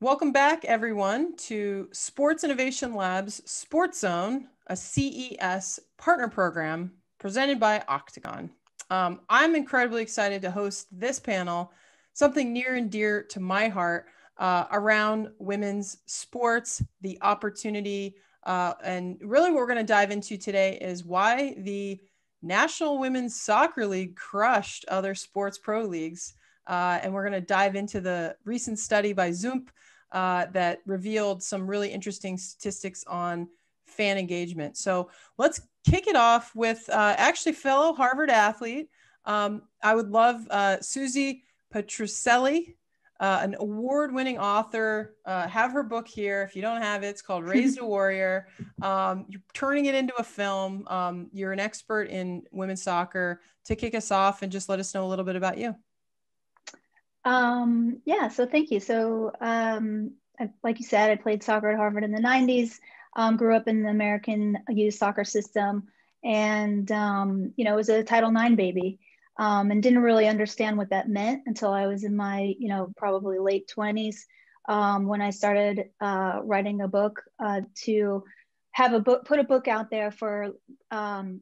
Welcome back, everyone, to Sports Innovation Lab's Sports Zone, a CES partner program presented by Octagon. I'm incredibly excited to host this panel, something near and dear to my heart, around women's sports, the opportunity, and really what we're going to dive into today is why the National Women's Soccer League crushed other sports pro leagues. And we're going to dive into the recent study by Zoomp that revealed some really interesting statistics on fan engagement. So let's kick it off with actually fellow Harvard athlete. I would love Susie Petrucelli, an award-winning author. Have her book here. If you don't have it, it's called Raised a Warrior. You're turning it into a film. You're an expert in women's soccer. To kick us off and just let us know a little bit about you. Yeah, so thank you. So like you said, I played soccer at Harvard in the 90s, grew up in the American youth soccer system, and was a Title IX baby, and didn't really understand what that meant until I was in my, probably late 20s, when I started writing a book to have a book, put a book out there for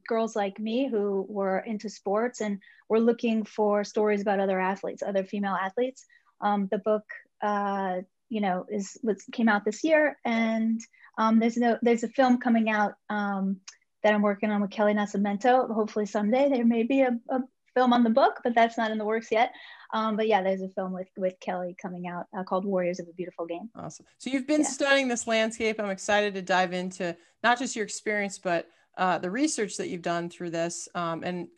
girls like me who were into sports and were looking for stories about other athletes, other female athletes. The book, came out this year, and there's a film coming out that I'm working on with Kelly Nascimento. Hopefully someday there may be a film on the book, but that's not in the works yet. But yeah, there's a film with Kelly coming out called Warriors of a Beautiful Game. Awesome. So you've been studying this landscape. I'm excited to dive into not just your experience, but the research that you've done through this, and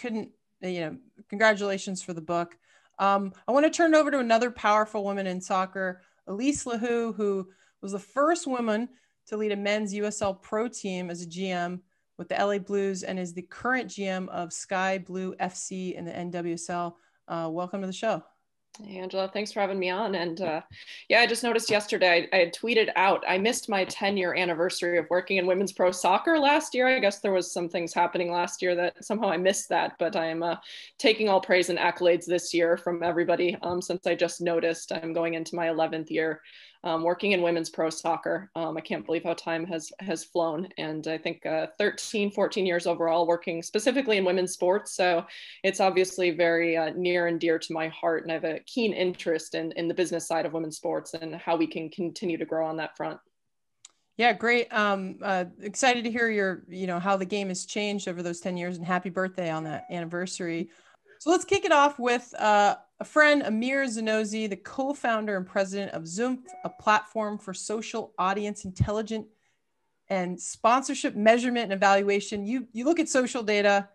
congratulations for the book. I want to turn it over to another powerful woman in soccer, Elise Lahu, who was the first woman to lead a men's USL pro team as a GM with the LA Blues and is the current GM of Sky Blue FC in the NWSL. Welcome to the show. Hey, Angela, thanks for having me on. And I just noticed yesterday I had tweeted out, I missed my 10-year anniversary of working in women's pro soccer last year. I guess there was some things happening last year that somehow I missed that, but I am taking all praise and accolades this year from everybody since I just noticed I'm going into my 11th year working in women's pro soccer. I can't believe how time has flown. And I think 13, 14 years overall working specifically in women's sports. So it's obviously very near and dear to my heart. And I have a keen interest in the business side of women's sports and how we can continue to grow on that front. Yeah, great. Excited to hear your, how the game has changed over those 10 years, and happy birthday on that anniversary. So let's kick it off with a friend, Amir Zanozi, the co-founder and president of Zoomp, a platform for social audience intelligence and sponsorship measurement and evaluation. You look at social data.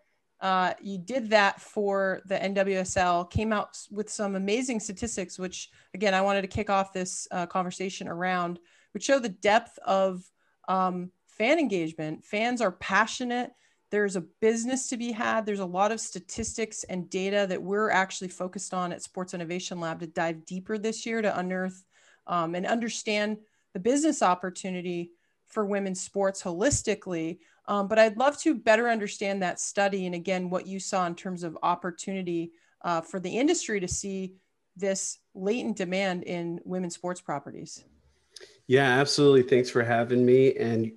You did that for the NWSL, came out with some amazing statistics, which, again, I wanted to kick off this conversation around, which show the depth of fan engagement. Fans are passionate. There's a business to be had. There's a lot of statistics and data that we're actually focused on at Sports Innovation Lab to dive deeper this year to unearth and understand the business opportunity for women's sports holistically. But I'd love to better understand that study. And again, what you saw in terms of opportunity for the industry to see this latent demand in women's sports properties. Yeah, absolutely. Thanks for having me. And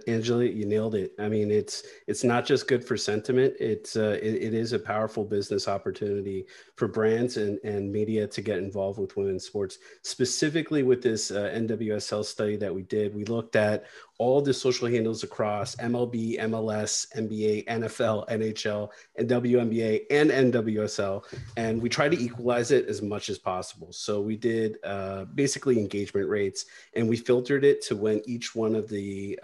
Angela, you nailed it. I mean, it's not just good for sentiment. It is a powerful business opportunity for brands and media to get involved with women's sports. Specifically with this NWSL study that we did, we looked at all the social handles across MLB, MLS, NBA, NFL, NHL, and WNBA and NWSL. And we tried to equalize it as much as possible. So we did basically engagement rates, and we filtered it to when each one of the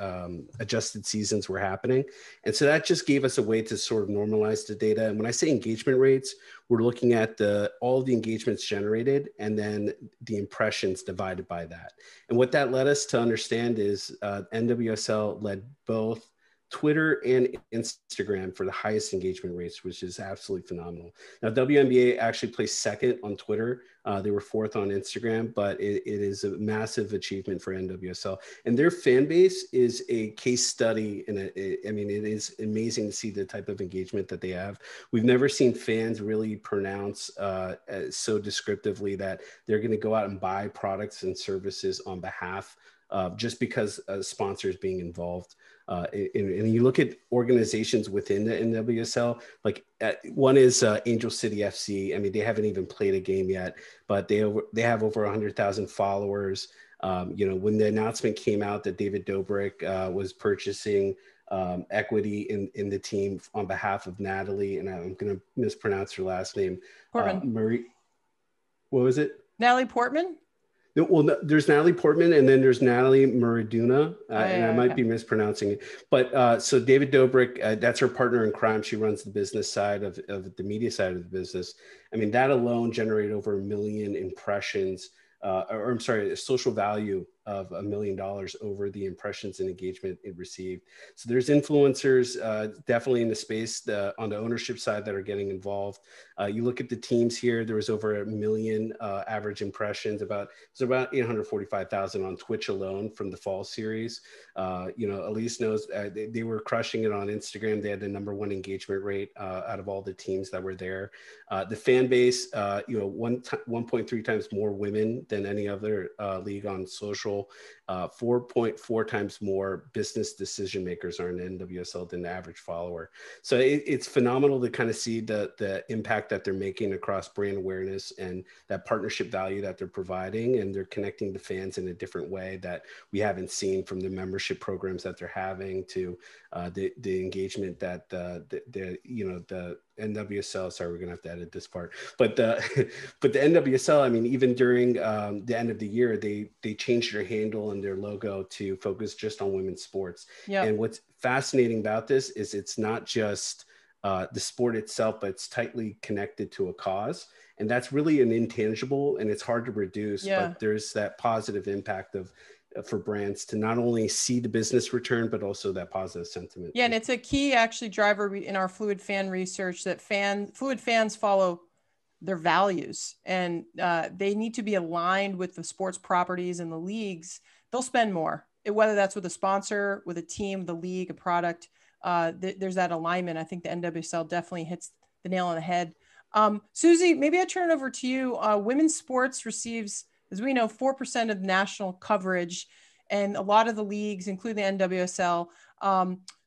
adjusted seasons were happening. And so that just gave us a way to sort of normalize the data. And when I say engagement rates, we're looking at all of the engagements generated and then the impressions divided by that. And what that led us to understand is NWSL led both Twitter and Instagram for the highest engagement rates, which is absolutely phenomenal. Now, WNBA actually placed second on Twitter. They were fourth on Instagram, but it is a massive achievement for NWSL. And their fan base is a case study. And I mean, it is amazing to see the type of engagement that they have. We've never seen fans really pronounce so descriptively that they're going to go out and buy products and services on behalf just because sponsors being involved. And you look at organizations within the NWSL, like one is Angel City FC. I mean, they haven't even played a game yet, but they have over 100,000 followers. You know, when the announcement came out that David Dobrik was purchasing equity in the team on behalf of Natalie, and I'm going to mispronounce her last name, Marie. What was it? Natalie Portman? Well, there's Natalie Portman, and then there's Natalie Muraduna, and I might be mispronouncing it. But so David Dobrik, that's her partner in crime. She runs the business side of the media side of the business. I mean, that alone generated over 1 million impressions, or I'm sorry, a social value of $1 million over the impressions and engagement it received. So there's influencers definitely in the space on the ownership side that are getting involved. You look at the teams here, there was over 1 million average impressions, about 845,000 on Twitch alone from the fall series. You know, Elise knows they were crushing it on Instagram. They had the #1 engagement rate out of all the teams that were there. The fan base, you know, 1.3 times more women than any other league on social. 4.4 times more business decision makers are in NWSL than the average follower. So it's phenomenal to kind of see the impact that they're making across brand awareness and that partnership value that they're providing, and they're connecting the fans in a different way that we haven't seen, from the membership programs that they're having to the engagement that the you know, the NWSL, sorry, we're gonna have to edit this part, but the NWSL, I mean, even during the end of the year, they changed their handle and their logo to focus just on women's sports. Yep. And what's fascinating about this is it's not just the sport itself, but it's tightly connected to a cause. And that's really an intangible, and it's hard to reduce, but there's that positive impact of for brands to not only see the business return, but also that positive sentiment. Yeah, and it's a key actually driver in our fluid fan research that fluid fans follow their values, and they need to be aligned with the sports properties and the leagues. They'll spend more, whether that's with a sponsor, with a team, the league, a product. There's that alignment. I think the NWSL definitely hits the nail on the head. Susie, maybe I turn it over to you. Women's sports receives, as we know, 4% of national coverage, and a lot of the leagues, including the NWSL,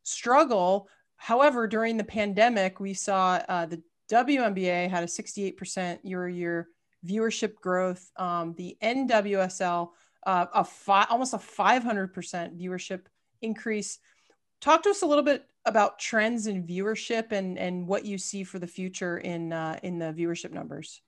struggle. However, during the pandemic, we saw the WNBA had a 68% year-over-year viewership growth. The NWSL, almost a 500% viewership increase. Talk to us a little bit about trends in viewership and what you see for the future in the viewership numbers.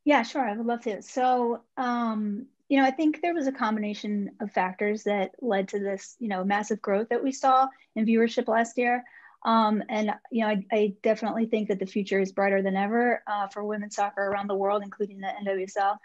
Yeah, sure. I would love to. So, you know, I think there was a combination of factors that led to this, you know, massive growth that we saw in viewership last year. And, you know, I definitely think that the future is brighter than ever for women's soccer around the world, including the NWSL.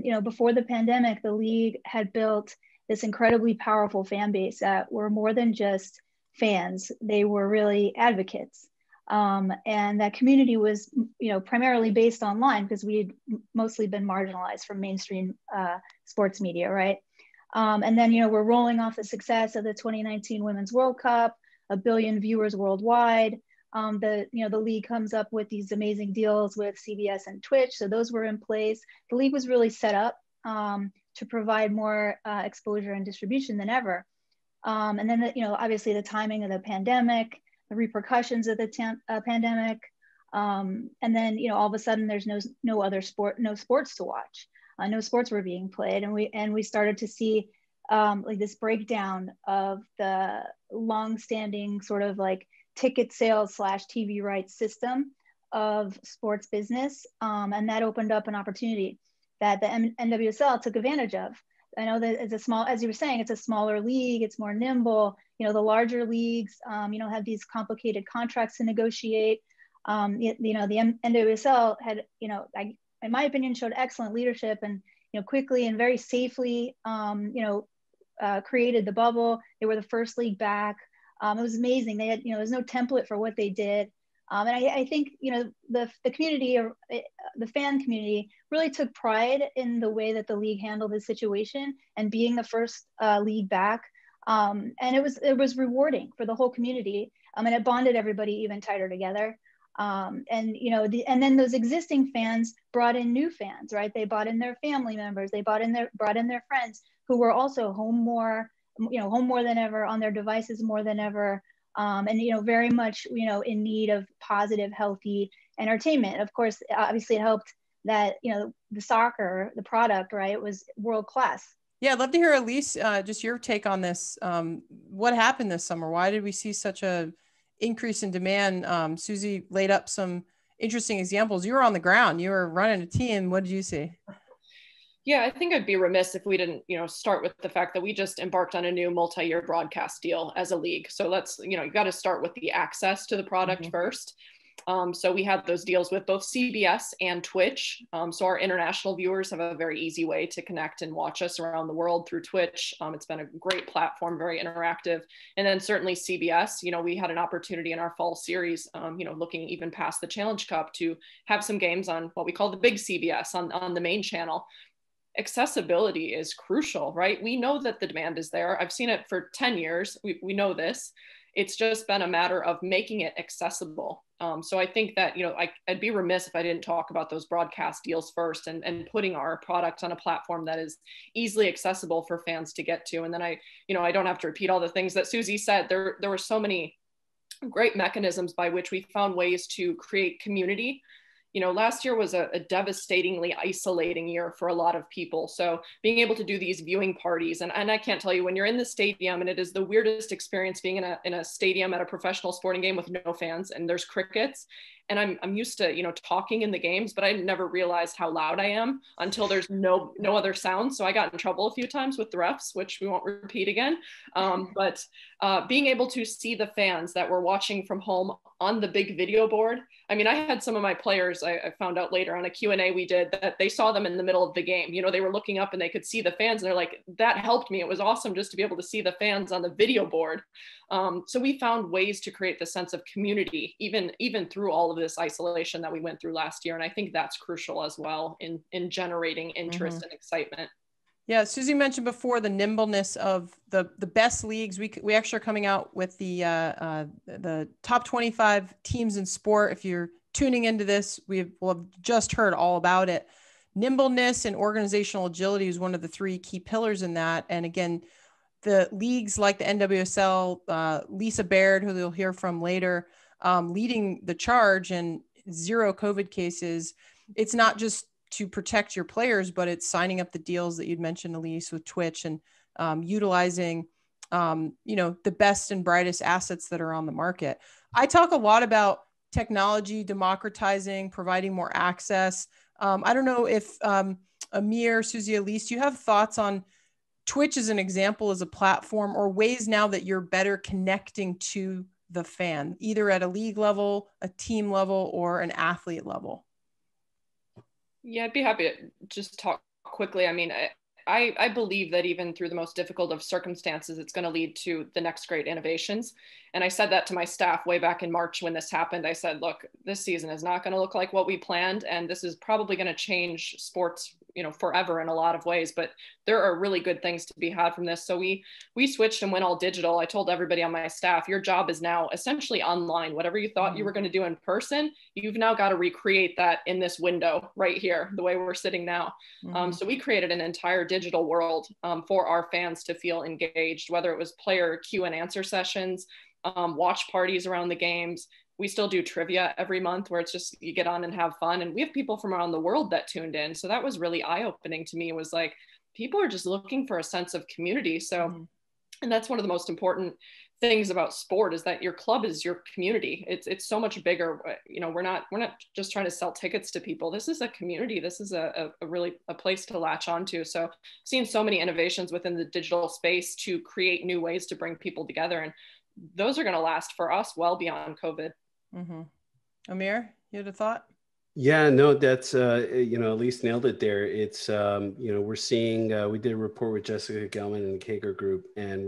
You know, before the pandemic, the league had built this incredibly powerful fan base that were more than just fans. They were really advocates. And that community was, you know, primarily based online because we had mostly been marginalized from mainstream sports media, right? And then, you know, we're rolling off the success of the 2019 Women's World Cup, 1 billion viewers worldwide. You know, the league comes up with these amazing deals with CBS and Twitch. So those were in place. The league was really set up to provide more exposure and distribution than ever. And then, you know, obviously the timing of the pandemic, the repercussions of the pandemic. And then, you know, all of a sudden there's no other sport, no sports to watch. No sports were being played. And we started to see like this breakdown of the longstanding sort of like ticket sales / TV rights system of sports business. And that opened up an opportunity that the NWSL took advantage of. I know that it's a small, as you were saying, it's a smaller league, it's more nimble. You know, the larger leagues, you know, have these complicated contracts to negotiate. You know, the NWSL had, you know, in my opinion, showed excellent leadership and, you know, quickly and very safely, you know, created the bubble. They were the first league back. It was amazing. They had, there's no template for what they did. And I think, the community, or the fan community, really took pride in the way that the league handled the situation and being the first league back. And it was rewarding for the whole community. And it bonded everybody even tighter together. And then those existing fans brought in new fans, right? They brought in their family members. They brought in their friends who were also home more than ever, on their devices more than ever. And very much in need of positive, healthy entertainment. Of course, obviously it helped that the soccer, the product, right, was world class. Yeah, I'd love to hear, Elise, just your take on this. What happened this summer? Why did we see such a increase in demand? Susie laid up some interesting examples. You were on the ground. You were running a team. What did you see? Yeah, I think I'd be remiss if we didn't, start with the fact that we just embarked on a new multi-year broadcast deal as a league. So let's, you got to start with the access to the product first. So we had those deals with both CBS and Twitch. So our international viewers have a very easy way to connect and watch us around the world through Twitch. It's been a great platform, very interactive. And then certainly CBS, we had an opportunity in our fall series, looking even past the Challenge Cup, to have some games on what we call the big CBS on the main channel. Accessibility is crucial, right? We know that the demand is there. I've seen it for 10 years. We know this. It's just been a matter of making it accessible. So I think that, I'd be remiss if I didn't talk about those broadcast deals first, and putting our product on a platform that is easily accessible for fans to get to. And then I don't have to repeat all the things that Susie said. There were so many great mechanisms by which we found ways to create community. Last year was a devastatingly isolating year for a lot of people. So being able to do these viewing parties, and I can't tell you, when you're in the stadium, and it is the weirdest experience being in a stadium at a professional sporting game with no fans, and there's crickets. And I'm used to, talking in the games, but I never realized how loud I am until there's no other sound. So I got in trouble a few times with the refs, which we won't repeat again. But being able to see the fans that were watching from home on the big video board. I mean, I had some of my players, I found out later on a Q&A we did, that they saw them in the middle of the game. They were looking up and they could see the fans, and they're like, that helped me. It was awesome just to be able to see the fans on the video board. So we found ways to create the sense of community, even through all of this isolation that we went through last year. And I think that's crucial as well in generating interest and excitement. Yeah, Susie mentioned before the nimbleness of the best leagues. We actually are coming out with the top 25 teams in sport. If you're tuning into this, we'll have just heard all about it. Nimbleness and organizational agility is one of the three key pillars in that. And again, the leagues like the NWSL, Lisa Baird, who you'll hear from later, leading the charge, and 0 COVID cases. It's not just to protect your players, but it's signing up the deals that you'd mentioned, Elise, with Twitch, and utilizing, the best and brightest assets that are on the market. I talk a lot about technology, democratizing, providing more access. I don't know if Amir, Susie, Elise, do you have thoughts on Twitch as an example, as a platform, or ways now that you're better connecting to the fan, either at a league level, a team level, or an athlete level? Yeah, I'd be happy to just talk quickly. I mean, I believe that even through the most difficult of circumstances, it's going to lead to the next great innovations. And I said that to my staff way back in March when this happened. I said, look, this season is not going to look like what we planned. And this is probably going to change sports, forever in a lot of ways. But there are really good things to be had from this. So we switched and went all digital. I told everybody on my staff, your job is now essentially online. Whatever you thought you were going to do in person, you've now got to recreate that in this window right here, the way we're sitting now. So we created an entire digital world for our fans to feel engaged, whether it was player Q and answer sessions, watch parties around the games. We still do trivia every month where it's just, you get on and have fun. And we have people from around the world that tuned in. So that was really eye-opening to me. It was like, people are just looking for a sense of community. So, and that's one of the most important things about sport, is that your club is your community. It's so much bigger. We're not just trying to sell tickets to people. This is a community. This is a really a place to latch onto. So seeing so many innovations within the digital space to create new ways to bring people together. And those are going to last for us well beyond COVID. Amir, you had a thought? Yeah, no, that's Elise nailed it there. It's we're seeing we did a report with Jessica Gelman and the Kager Group, and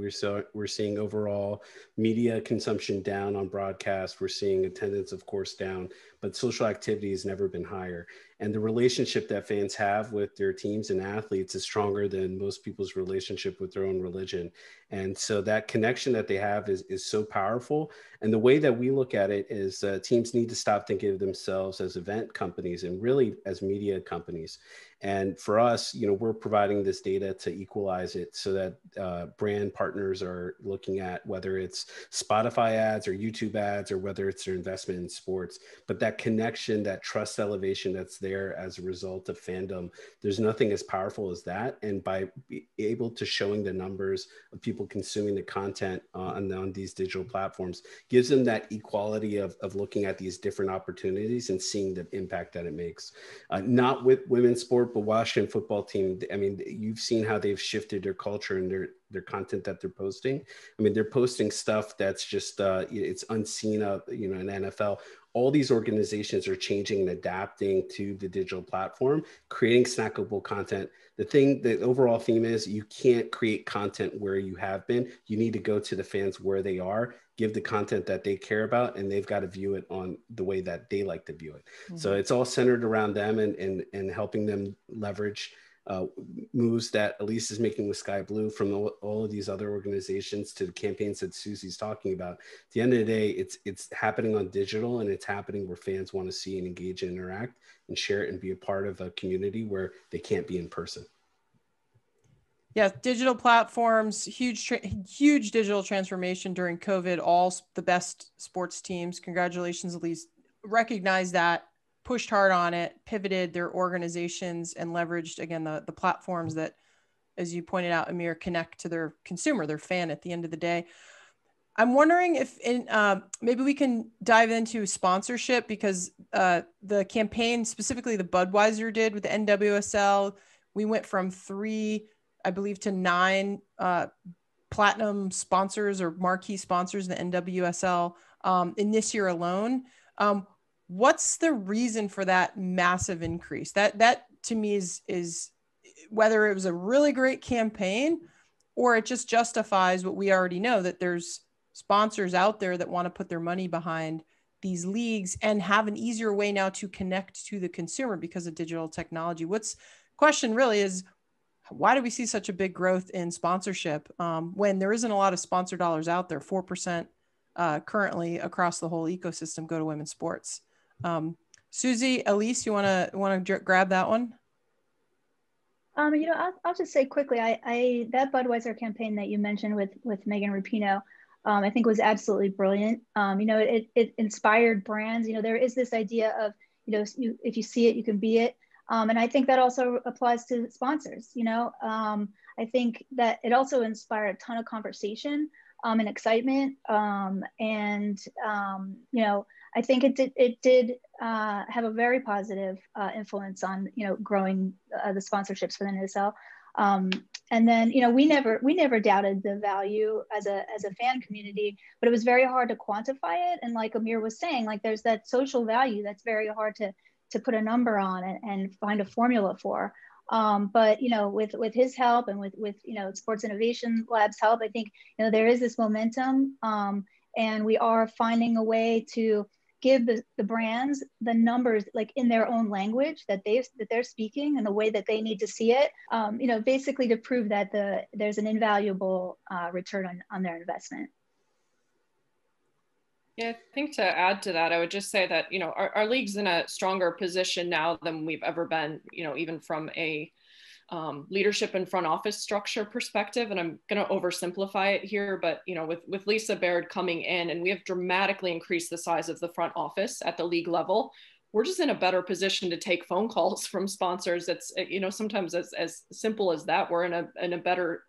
we're seeing overall media consumption down on broadcast. We're seeing attendance, of course, down, but social activity has never been higher. And the relationship that fans have with their teams and athletes is stronger than most people's relationship with their own religion. And so that connection that they have is so powerful. And the way that we look at it is teams need to stop thinking of themselves as event companies and really as media companies. And for us, we're providing this data to equalize it so that brand partners are looking at whether it's Spotify ads or YouTube ads or whether it's their investment in sports. But that connection, that trust elevation that's there as a result of fandom, there's nothing as powerful as that. And by being able to showing the numbers of people consuming the content on these digital platforms gives them that equality of looking at these different opportunities and seeing the impact that it makes. Not with women's sport, but Washington football team. I mean, you've seen how they've shifted their culture and their content that they're posting. I mean, they're posting stuff that's just it's unseen of in NFL. All these organizations are changing and adapting to the digital platform, creating snackable content. The overall theme is you can't create content where you have been. You need to go to the fans where they are, give the content that they care about, and they've got to view it on the way that they like to view it. Mm-hmm. So it's all centered around them and helping them leverage moves that Elise is making with Sky Blue from all of these other organizations to the campaigns that Susie's talking about. At the end of the day, it's happening on digital, and it's happening where fans want to see and engage and interact and share it and be a part of a community where they can't be in person. Yeah, digital platforms, huge digital transformation during COVID. All the best sports teams, congratulations, Elise, recognize that, pushed hard on it, pivoted their organizations, and leveraged, again, the platforms that, as you pointed out, Amir, connect to their consumer, their fan at the end of the day. I'm wondering if maybe we can dive into sponsorship, because the campaign, specifically the Budweiser did with the NWSL, we went from 3, I believe, to 9 platinum sponsors or marquee sponsors in the NWSL in this year alone. What's the reason for that massive increase? That to me is whether it was a really great campaign or it just justifies what we already know, that there's sponsors out there that want to put their money behind these leagues and have an easier way now to connect to the consumer because of digital technology. Question really is, why do we see such a big growth in sponsorship when there isn't a lot of sponsor dollars out there? 4% currently across the whole ecosystem go to women's sports. Susie, Elise, you want to grab that one? I'll just say quickly, I that Budweiser campaign that you mentioned with Megan Rapinoe, I think was absolutely brilliant. It inspired brands. There is this idea of, if you see it, you can be it. And I think that also applies to sponsors. I think that it also inspired a ton of conversation and excitement. I think it did have a very positive influence on growing the sponsorships for the NSL. And then we never doubted the value as a fan community, but it was very hard to quantify it. And like Amir was saying, like there's that social value that's very hard to put a number on and find a formula for. But with his help and with Sports Innovation Lab's help, I think there is this momentum, and we are finding a way to give the brands the numbers like in their own language that they're speaking and the way that they need to see it, basically to prove that there's an invaluable return on their investment. Yeah, I think to add to that, I would just say that, our league's in a stronger position now than we've ever been, even from a leadership and front office structure perspective. And I'm going to oversimplify it here, but, with Lisa Baird coming in, and we have dramatically increased the size of the front office at the league level, we're just in a better position to take phone calls from sponsors. It's, sometimes as simple as that. We're in a better,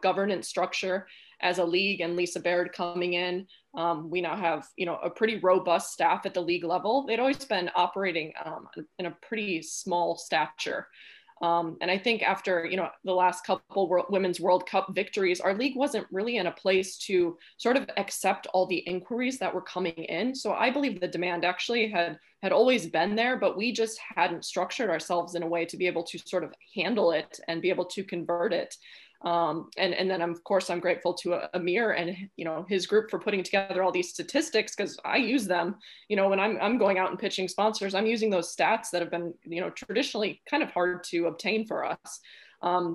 governance structure as a league, and Lisa Baird coming in. We now have, a pretty robust staff at the league level. They'd always been operating in a pretty small stature. And I think after, you know, the last couple Women's World Cup victories, our league wasn't really in a place to sort of accept all the inquiries that were coming in. So I believe the demand actually had always been there, but we just hadn't structured ourselves in a way to be able to sort of handle it and be able to convert it. And then of course I'm grateful to Amir and, you know, his group for putting together all these statistics, because I use them, you know, when I'm going out and pitching sponsors, I'm using those stats that have been, you know, traditionally kind of hard to obtain for us.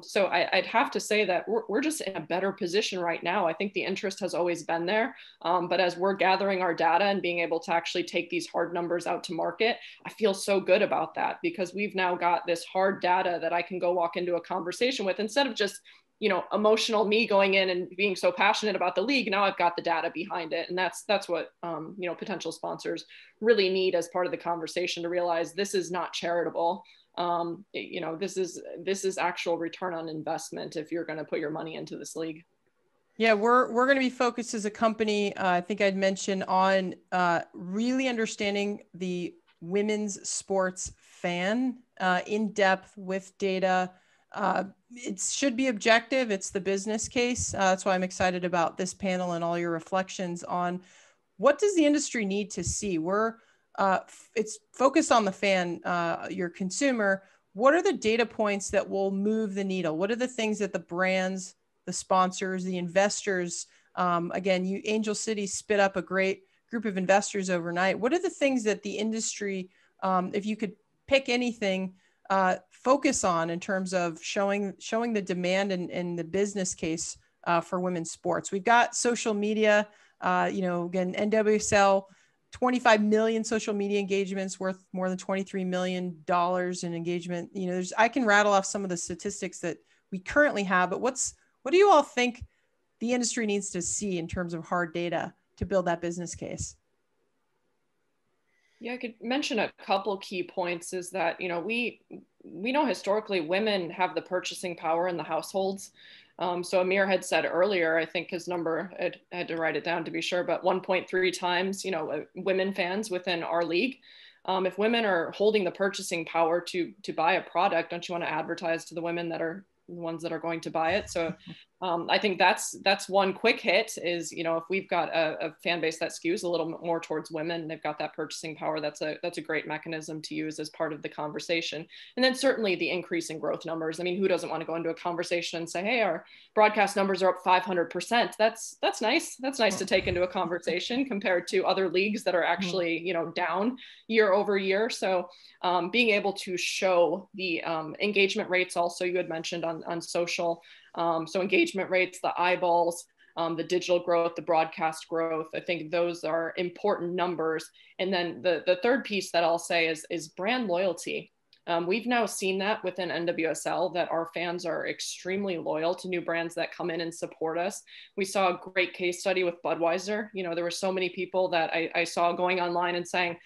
So I'd have to say that we're just in a better position right now. I think the interest has always been there, but as we're gathering our data and being able to actually take these hard numbers out to market, I feel so good about that, because we've now got this hard data that I can go walk into a conversation with, instead of just, you know, emotional me going in and being so passionate about the league. Now I've got the data behind it. And that's what, you know, potential sponsors really need as part of the conversation, to realize this is not charitable. You know, this is actual return on investment if you're going to put your money into this league. Yeah, we're going to be focused as a company, I think I'd mentioned, on really understanding the women's sports fan in depth with data. It should be objective. It's the business case. That's why I'm excited about this panel and all your reflections on what does the industry need to see. It's focused on the fan, your consumer. What are the data points that will move the needle? What are the things that the brands, the sponsors, the investors, again, Angel City spit up a great group of investors overnight. What are the things that the industry, if you could pick anything, focus on in terms of showing the demand and the business case for women's sports? We've got social media, you know, again, NWSL, 25 million social media engagements worth more than $23 million in engagement. You know, I can rattle off some of the statistics that we currently have, but what do you all think the industry needs to see in terms of hard data to build that business case? Yeah, I could mention a couple key points. Is that, you know, we know historically women have the purchasing power in the households. So Amir had said earlier, I think his number, I had to write it down to be sure, but 1.3 times, you know, women fans within our league. If women are holding the purchasing power to buy a product, don't you want to advertise to the women that are the ones that are going to buy it? So I think that's one quick hit is, you know, if we've got a fan base that skews a little more towards women, they've got that purchasing power. That's a great mechanism to use as part of the conversation. And then certainly the increase in growth numbers. I mean, who doesn't want to go into a conversation and say, hey, our broadcast numbers are up 500%. That's nice. That's nice to take into a conversation compared to other leagues that are actually, you know, down year over year. So being able to show the engagement rates also, you had mentioned on social. So engagement rates, the eyeballs, the digital growth, the broadcast growth, I think those are important numbers. And then the third piece that I'll say is brand loyalty. We've now seen that within NWSL, that our fans are extremely loyal to new brands that come in and support us. We saw a great case study with Budweiser. You know, there were so many people that I saw going online and saying,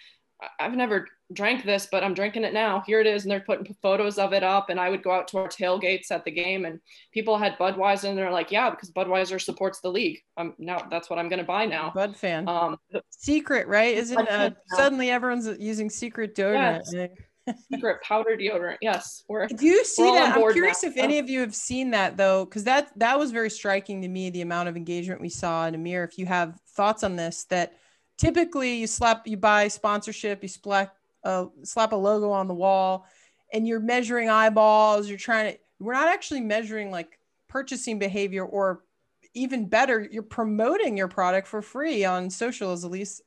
I've never drank this, but I'm drinking it now. Here it is. And they're putting photos of it up. And I would go out to our tailgates at the game and people had Budweiser and they're like, yeah, because Budweiser supports the league. Now that's what I'm going to buy now. Bud fan. Secret, right? Isn't suddenly everyone's using Secret deodorant? Yes. Secret powder deodorant. Yes. Do you see that? I'm curious if any of you have seen that though, because that was very striking to me, the amount of engagement we saw. And Amir, if you have thoughts on this, that typically you buy sponsorship, you slap a logo on the wall and you're measuring eyeballs. We're not actually measuring like purchasing behavior, or even better, you're promoting your product for free on social, as Elise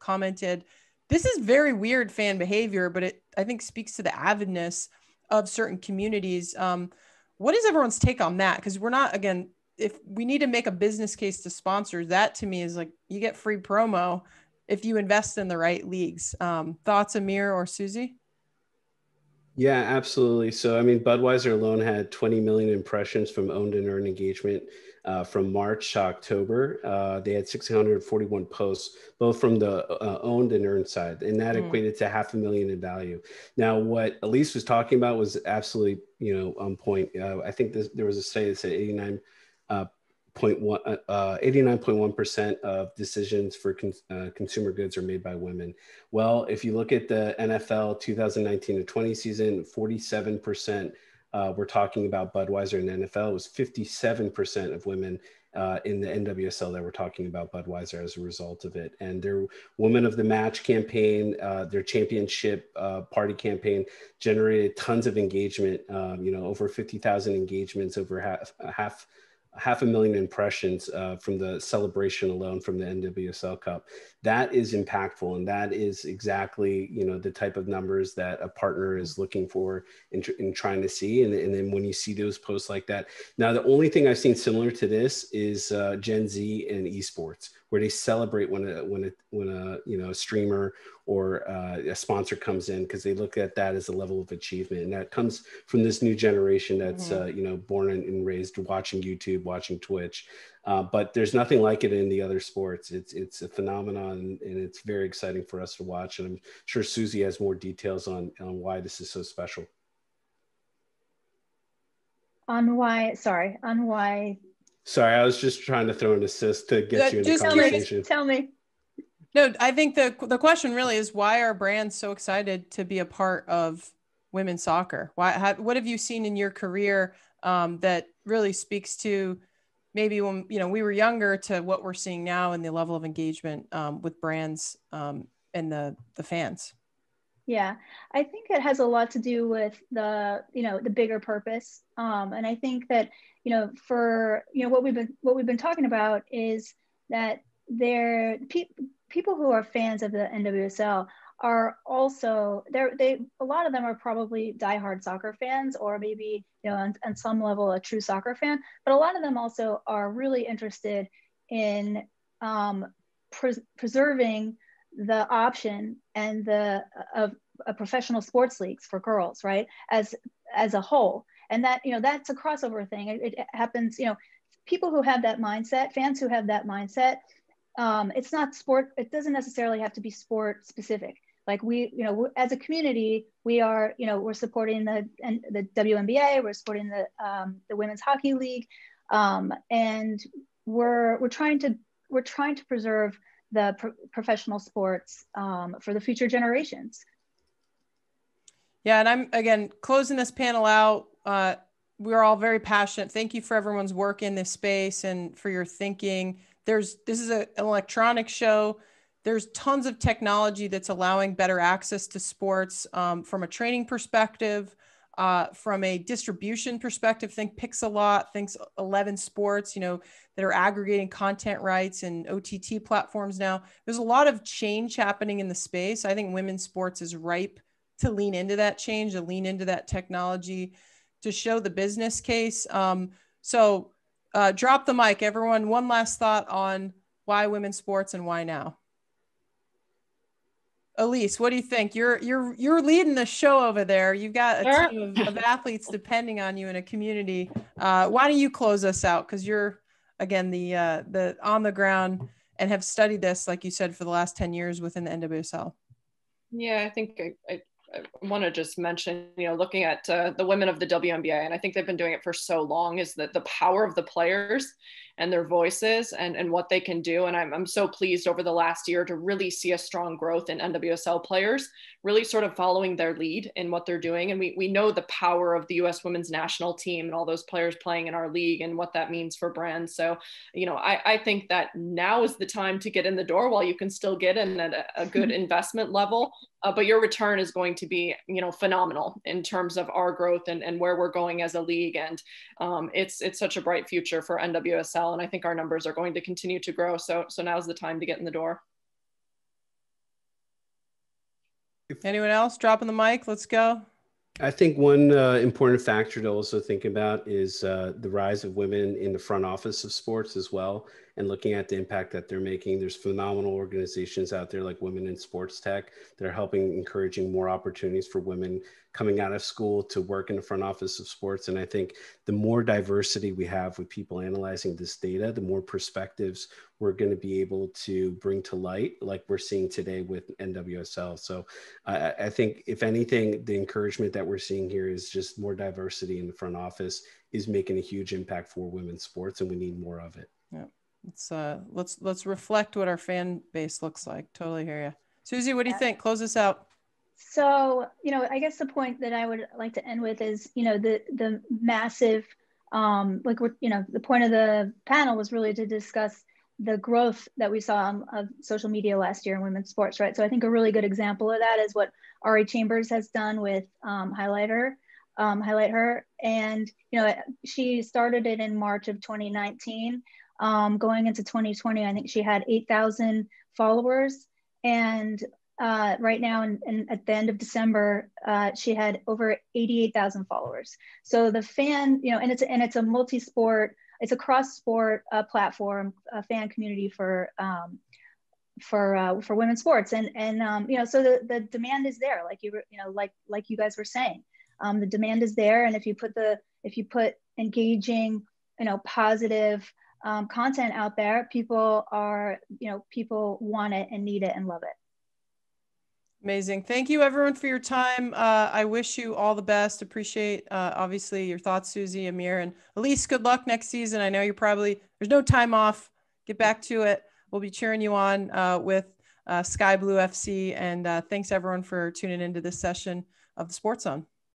commented. This is very weird fan behavior, but it, I think, speaks to the avidness of certain communities. What is everyone's take on that? Because we're not, again, if we need to make a business case to sponsors, that to me is like, you get free promo if you invest in the right leagues. Thoughts, Amir or Susie? Yeah, absolutely. So, I mean, Budweiser alone had 20 million impressions from owned and earned engagement from March to October. They had 641 posts, both from the owned and earned side, and that equated to 500,000 in value. Now, what Elise was talking about was absolutely, on point. I think there was a study that said 89% 89.1% of decisions for consumer goods are made by women. Well, if you look at the NFL 2019 to 20 season, 47% we're talking about Budweiser in the NFL. It was 57% of women in the NWSL that were talking about Budweiser as a result of it. And their Woman of the Match campaign, their championship party campaign generated tons of engagement, over 50,000 engagements, over half 500,000 impressions from the celebration alone from the NWSL Cup. That is impactful, and that is exactly the type of numbers that a partner is looking for in trying to see. And then when you see those posts like that, now the only thing I've seen similar to this is Gen Z and esports, where they celebrate when a streamer or a sponsor comes in, because they look at that as a level of achievement, and that comes from this new generation that's born and raised watching YouTube, watching Twitch. But there's nothing like it in the other sports. It's a phenomenon, and it's very exciting for us to watch. And I'm sure Susie has more details on why this is so special. On why? Sorry, I was just trying to throw an assist to get you in the conversation. Tell me. No, I think the question really is, why are brands so excited to be a part of women's soccer? What have you seen in your career that really speaks to maybe when we were younger to what we're seeing now and the level of engagement with brands and the fans? Yeah, I think it has a lot to do with the bigger purpose, and I think that for what we've been talking about is that people who are fans of the NWSL are also a lot of them are probably diehard soccer fans, or maybe on some level a true soccer fan, but a lot of them also are really interested in preserving the option and of professional sports leagues for girls, right, as a whole. And that that's a crossover thing. It happens, people who have that mindset, fans who have that mindset, it's not sport, it doesn't necessarily have to be sport specific. Like we as a community, we are we're supporting the WNBA, we're supporting the Women's Hockey League, and we're trying to preserve the professional sports for the future generations. Yeah, and I'm again closing this panel out. We're all very passionate. Thank you for everyone's work in this space and for your thinking. This is an electronic show. There's tons of technology that's allowing better access to sports from a training perspective, from a distribution perspective. Think Pixelot, think 11 Sports, that are aggregating content rights and OTT platforms now. There's a lot of change happening in the space. I think women's sports is ripe to lean into that change, to lean into that technology, to show the business case. So drop the mic, everyone. One last thought on why women's sports and why now. Elise, what do you think? You're leading the show over there. You've got a team of athletes depending on you in a community. Why don't you close us out? Because you're again the on the ground and have studied this, like you said, for the last 10 years within the NWSL. Yeah, I think I want to just mention, looking at the women of the WNBA, and I think they've been doing it for so long, is that the power of the players and their voices and what they can do. And I'm so pleased over the last year to really see a strong growth in NWSL players, really sort of following their lead in what they're doing. And we know the power of the U.S. women's national team and all those players playing in our league and what that means for brands. So, I think that now is the time to get in the door while you can still get in at a good investment level. But your return is going to be, phenomenal in terms of our growth and where we're going as a league. And it's such a bright future for NWSL. And I think our numbers are going to continue to grow. So now's the time to get in the door. Anyone else dropping the mic? Let's go. I think one important factor to also think about is the rise of women in the front office of sports as well. and looking at the impact that they're making. There's phenomenal organizations out there like Women in Sports Tech that are helping, encouraging more opportunities for women coming out of school to work in the front office of sports. And I think the more diversity we have with people analyzing this data, the more perspectives we're going to be able to bring to light, like we're seeing today with NWSL. So I think, if anything, the encouragement that we're seeing here is just more diversity in the front office is making a huge impact for women's sports, and we need more of it. Yeah, let's reflect what our fan base looks like. Totally hear you. Susie, what do you think? Close us out. So, I guess the point that I would like to end with is, the massive, the point of the panel was really to discuss the growth that we saw of social media last year in women's sports, right? So I think a really good example of that is what Ari Chambers has done with Highlight Her. And, she started it in March of 2019. Going into 2020, I think she had 8,000 followers. And right now, and at the end of December, she had over 88,000 followers. So the fan, and it's a multi-sport, it's a cross-sport platform, a fan community for women's sports, and so the demand is there, like you guys were saying, the demand is there, and if you put engaging, positive content out there, people want it and need it and love it. Amazing. Thank you everyone for your time. I wish you all the best. Appreciate obviously your thoughts, Susie, Amir, and Elise. Good luck next season. I know there's no time off. Get back to it. We'll be cheering you on with Sky Blue FC. And thanks everyone for tuning into this session of the Sports Zone.